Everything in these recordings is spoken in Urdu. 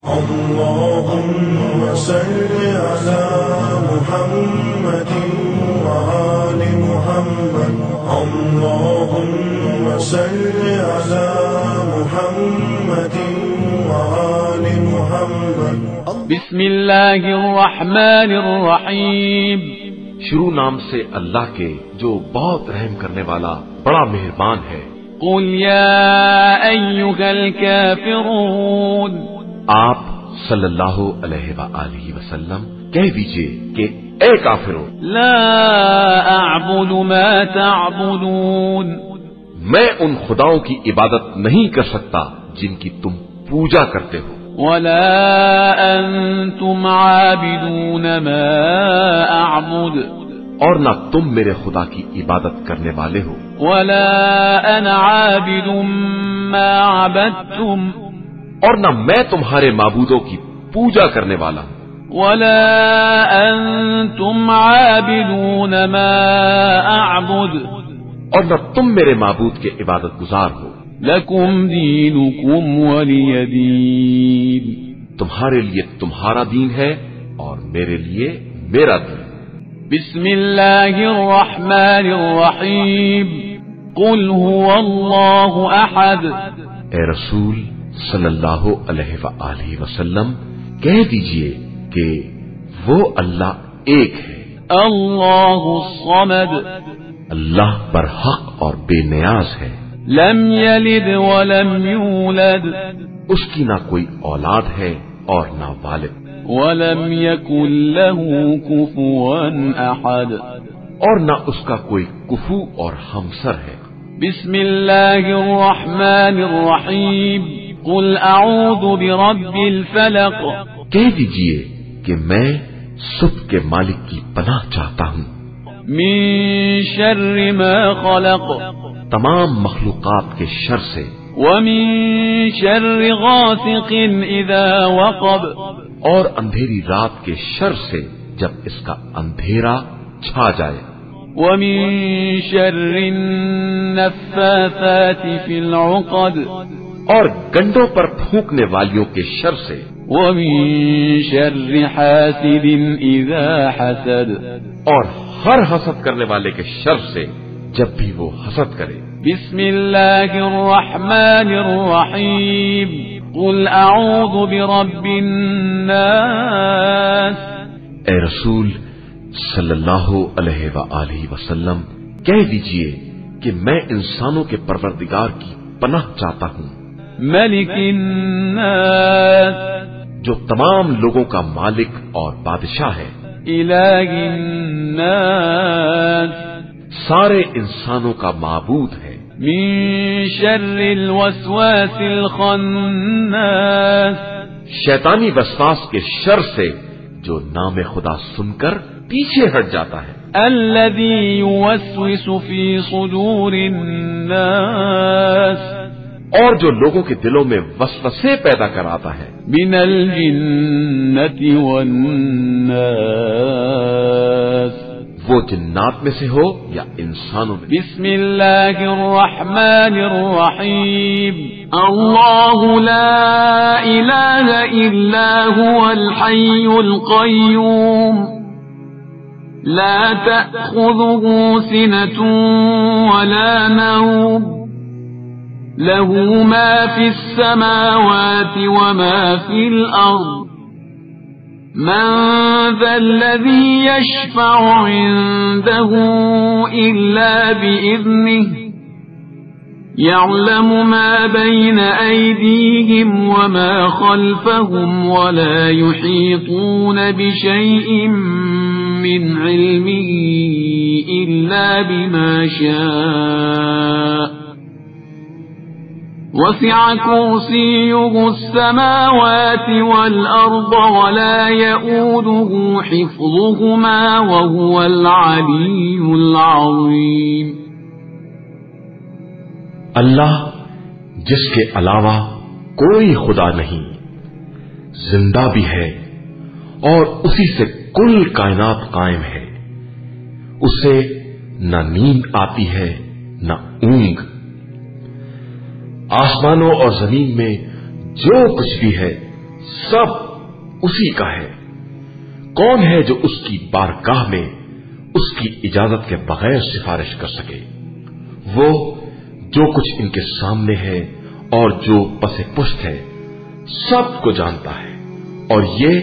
اللهم صل على محمد وآل محمد اللهم صل على محمد وآل محمد بسم اللہ الرحمن الرحیم۔ شروع نام سے اللہ کے جو بہت رحم کرنے والا بڑا مہربان ہے۔ قل یا ایھا الکافرون، آپ صلی اللہ علیہ وآلہ وسلم کہہ دیجئے کہ اے کافروں، لا اعبد ما تعبدون، میں ان خداؤں کی عبادت نہیں کر سکتا جن کی تم پوجا کرتے ہو، ولا انتم عابدون ما اعبد، اور نہ تم میرے خدا کی عبادت کرنے والے ہو، ولا انا عابد ما عبدتم، اور نہ میں تمہارے معبودوں کی پوجا کرنے والا ہوں، ولا انتم عابدون ما اعبد، اور نہ تم میرے معبود کے عبادت گزار ہو، لکم دینکم ولی دین، تمہارے لیے تمہارا دین ہے اور میرے لیے میرا دین۔ بسم اللہ الرحمن الرحیم، قل هو اللہ احد، اے رسول صلی اللہ علیہ وآلہ وسلم کہہ دیجئے کہ وہ اللہ ایک ہے، اللہ الصمد، اللہ برحق اور بے نیاز ہے، لم یلد ولم یولد، اس کی نہ کوئی اولاد ہے اور نہ والد، ولم یکن له کفوا احد، اور نہ اس کا کوئی کفو اور ہمسر ہے۔ بسم اللہ الرحمن الرحیم، قل اعوذ برب الفلق، کہہ دیجئے کہ میں صبح کے مالک کی پناہ چاہتا ہوں، من شر ما خلق، تمام مخلوقات کے شر سے، ومن شر غاسق اذا وقب، اور اندھیری رات کے شر سے جب اس کا اندھیرا چھا جائے، ومن شر النفاثات في العقد، اور گنڈوں پر پھونکنے والیوں کے شر سے، ومن شر حاسد اذا حسد، اور ہر حسد کرنے والے کے شر سے جب بھی وہ حسد کرے۔ بسم اللہ الرحمن الرحیم، قل اعوذ برب الناس، اے رسول صلی اللہ علیہ وآلہ وسلم کہہ دیجئے کہ میں انسانوں کے پروردگار کی پناہ چاہتا ہوں، ملک الناس، جو تمام لوگوں کا مالک اور بادشاہ ہے، الہ الناس، سارے انسانوں کا معبود ہے، من شر الوسواس الخناس، شیطانی وسواس کے شر سے جو نام خدا سن کر پیچھے ہٹ جاتا ہے، الذي يوسوس في صدور الناس، اور جو لوگوں کے دلوں میں وسوسے پیدا کراتا ہے، من الجنة والناس، وہ جنات میں سے ہو یا انسانوں میں۔ بسم اللہ الرحمن الرحیم، اللہ لا الہ الا هو الحی القیوم، لا تأخذه سنة ولا نوم، له ما في السماوات وما في الأرض، من ذا الذي يشفع عنده إلا بإذنه، يعلم ما بين أيديهم وما خلفهم، ولا يحيطون بشيء من علمه إلا بما شاء، وسع كرسيه السماوات والأرض ولا يؤوده حفظهما وهو العلي العظيم۔ اللہ جس کے علاوہ کوئی خدا نہیں، زندہ بھی ہے اور اسی سے کل کائنات قائم ہے، اسے نہ نیند آتی ہے نہ اونگ، آسمانوں اور زمین میں جو کچھ بھی ہے سب اسی کا ہے۔ کون ہے جو اس کی بارگاہ میں اس کی اجازت کے بغیر سفارش کر سکے؟ وہ جو کچھ ان کے سامنے ہے اور جو پس پشت ہے سب کو جانتا ہے، اور یہ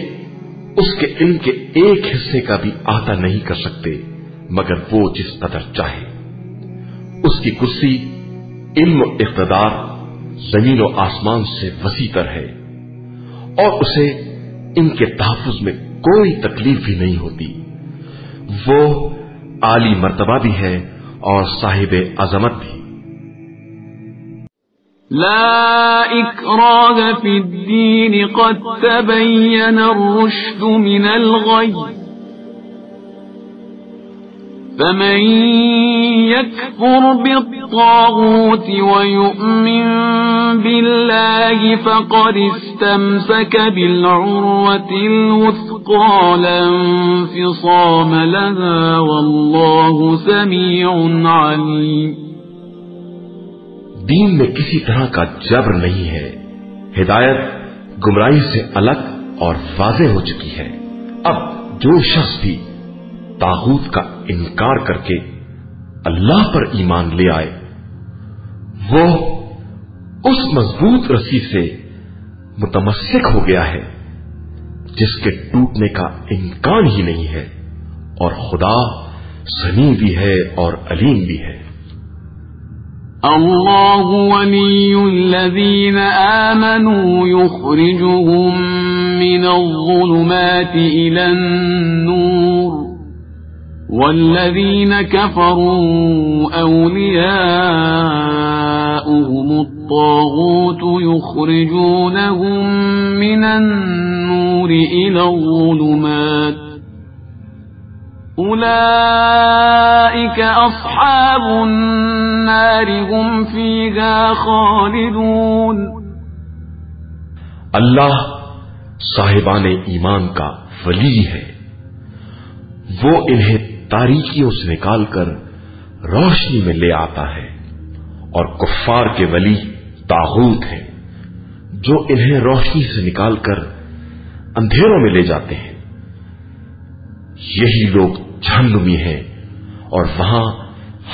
اس کے علم کے ایک حصے کا بھی احاطہ نہیں کر سکتے مگر وہ جس قدر چاہے۔ اس کی کرسی علم و اقتدار زمین و آسمان سے وسیع تر ہے، اور اسے ان کے تحفظ میں کوئی تکلیف بھی نہیں ہوتی۔ وہ عالی مرتبہ بھی ہے اور صاحب عظمت بھی۔ لا إكراه في الدين قد تبين الرشد من الغي فمن يكفر بالطاغوت ويؤمن بالله فقد استمسك بالعروة الوثقى لا انفصام لها والله سميع عليم۔ دین میں کسی طرح کا جبر نہیں ہے، ہدایت گمراہی سے الگ اور واضح ہو چکی ہے۔ اب جو شخص بھی طاغوت کا انکار کر کے اللہ پر ایمان لے آئے وہ اس مضبوط رسی سے متمسک ہو گیا ہے جس کے ٹوٹنے کا امکان ہی نہیں ہے، اور خدا سمیع بھی ہے اور علیم بھی ہے۔ اللہ ولی الذین آمنوا یخرجهم من الظلمات إلى النور والذین كفروا أولیاؤهم الطاغوت یخرجونهم من النور إلى الظلمات أولئك أصحاب النار هم فيها خالدون۔ اللہ صاحبان ایمان کا ولی ہے، وہ انہیں تاریکیوں سے نکال کر روشنی میں لے آتا ہے، اور کفار کے ولی طاغوت ہیں جو انہیں روشنی سے نکال کر اندھیروں میں لے جاتے ہیں۔ یہی لوگ جہنمی ہیں اور وہاں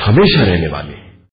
ہمیشہ رہنے والے۔